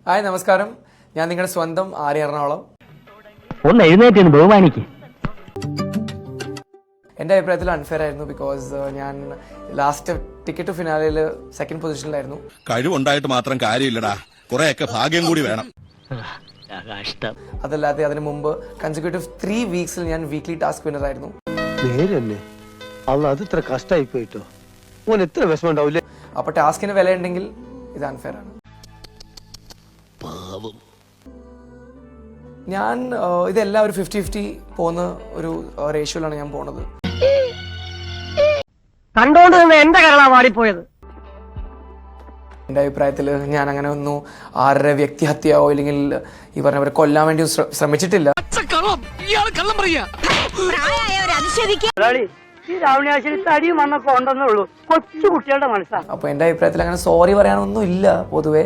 Hi നമസ്കാരം, ഞാൻ നിങ്ങളുടെ സ്വന്തം ആര്യ എറണാകുളം. ഒന്ന് എഴുന്നേറ്റ് ബഹുമാനിക്ക്. എൻ്റെ അഭിപ്രായത്തിൽ അൺഫെയർ ആയിരുന്നു. ബിക്കോസ് ഞാൻ ലാസ്റ്റ് ടിക്കറ്റ് ഫിനാലയിൽ സെക്കൻഡ് പൊസിഷനിലായിരുന്നു. കഴിവുണ്ടായിട്ട് മാത്രം കാര്യമില്ലടാ, കുറെയൊക്കെ ഭാഗ്യം കൂടി വേണം. അതല്ലാതെ അതിന് മുമ്പ് കൺസിക്യൂട്ടീവ് 3 വീക്സിൽ ഞാൻ വീക്ക്ലി ടാസ്ക് വിന്നർ ആയിരുന്നു. അത് കഷ്ടമായി പോയിട്ടോ, എത്ര വിഷമം ഉണ്ടാവില്ലേ? അപ്പോൾ ടാസ്കിന് വില ഉണ്ടെങ്കിൽ ഇത് അൺഫെയർ ആണ്. ഞാൻ ഇതെല്ലാം ഒരു 50-50 പോകുന്ന ഒരു റേഷ്യോയിലാണ് ഞാൻ പോണത്. കണ്ടോണ്ട് നിന്ന് എന്റെ കരളാ വാടിപ്പോയത്. എൻ്റെ അഭിപ്രായത്തിൽ ഞാൻ അങ്ങനെ ഒന്നും ആരുടെ വ്യക്തിഹത്യയോ ഇല്ലെങ്കിൽ ഈ പറഞ്ഞവരെ കൊല്ലാൻ വേണ്ടി ശ്രമിച്ചിട്ടില്ല. അപ്പൊ എൻ്റെ അഭിപ്രായത്തിൽ അങ്ങനെ സോറി പറയാനൊന്നും ഇല്ല പൊതുവെ.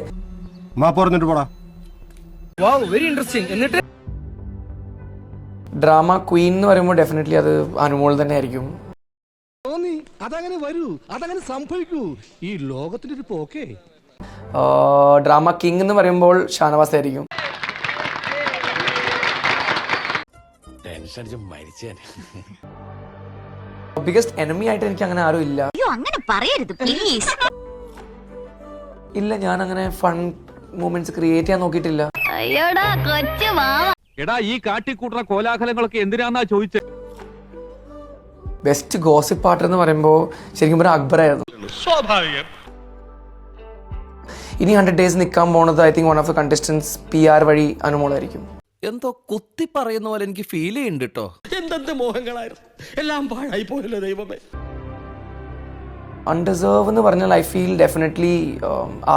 ഡ്രാമ ക്വീൻ എന്ന് പറയുമ്പോൾ ഡെഫിനറ്റ്ലി അത് അനുമോൾ തന്നെ ആയിരിക്കും. അതങ്ങനെ വരൂ, അതങ്ങനെ സംഭവിക്കൂ, ഈ ലോകത്തിന്റെ ഒരു പോക്കേ. ഡ്രാമ കിങ് എന്ന് പറയുമ്പോൾ ഷാനവാസ് ആയിരിക്കും. ബിഗസ്റ്റ് എനിമി ആയിട്ട് എനിക്ക് അങ്ങനെ ആരും ഇല്ല. ഇല്ല, ഞാൻ അങ്ങനെ ഫൺ മൂമെന്റ്സ് ക്രിയേറ്റ് ചെയ്യാൻ നോക്കിയിട്ടില്ല. എടാ, ഈ കാട്ടിക്കൂട്ടുന്ന കോലാഹലങ്ങളൊക്കെ എന്തിനാന്നാ ചോദിച്ചത്? ബെസ്റ്റ് ഗോസിപ്പ് പാർട്ടർ എന്ന് പറയുമ്പോൾ ശരിക്കും പറഞ്ഞാൽ അക്ബറായിരുന്നു. ഇനി 100 days നിൽക്കാൻ പോണത് I think one of the contestants PR വഴി അനുമോളായിരിക്കും. എന്തോ കുത്തി പറയുന്ന പോലെ എനിക്ക് ഫീൽ ചെയ്യുന്നുണ്ട് കേട്ടോ. എന്തെന്ത് മോഹങ്ങളായിരുന്നു, എല്ലാം പാഴായി പോയല്ലോ ദൈവമേ. അൺഡിസേർവ് എന്ന് പറഞ്ഞാൽ ഐ ഫീൽ ഡെഫിനറ്റ്ലി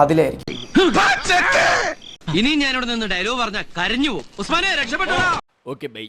ആദിലായിരിക്കും. ഇനി ഞാനിവിടെ നിന്ന് ഡയലോഗ് പറഞ്ഞ കരഞ്ഞു പോകും. ഉസ്മാനെ രക്ഷപ്പെട്ടോ. Okay bye.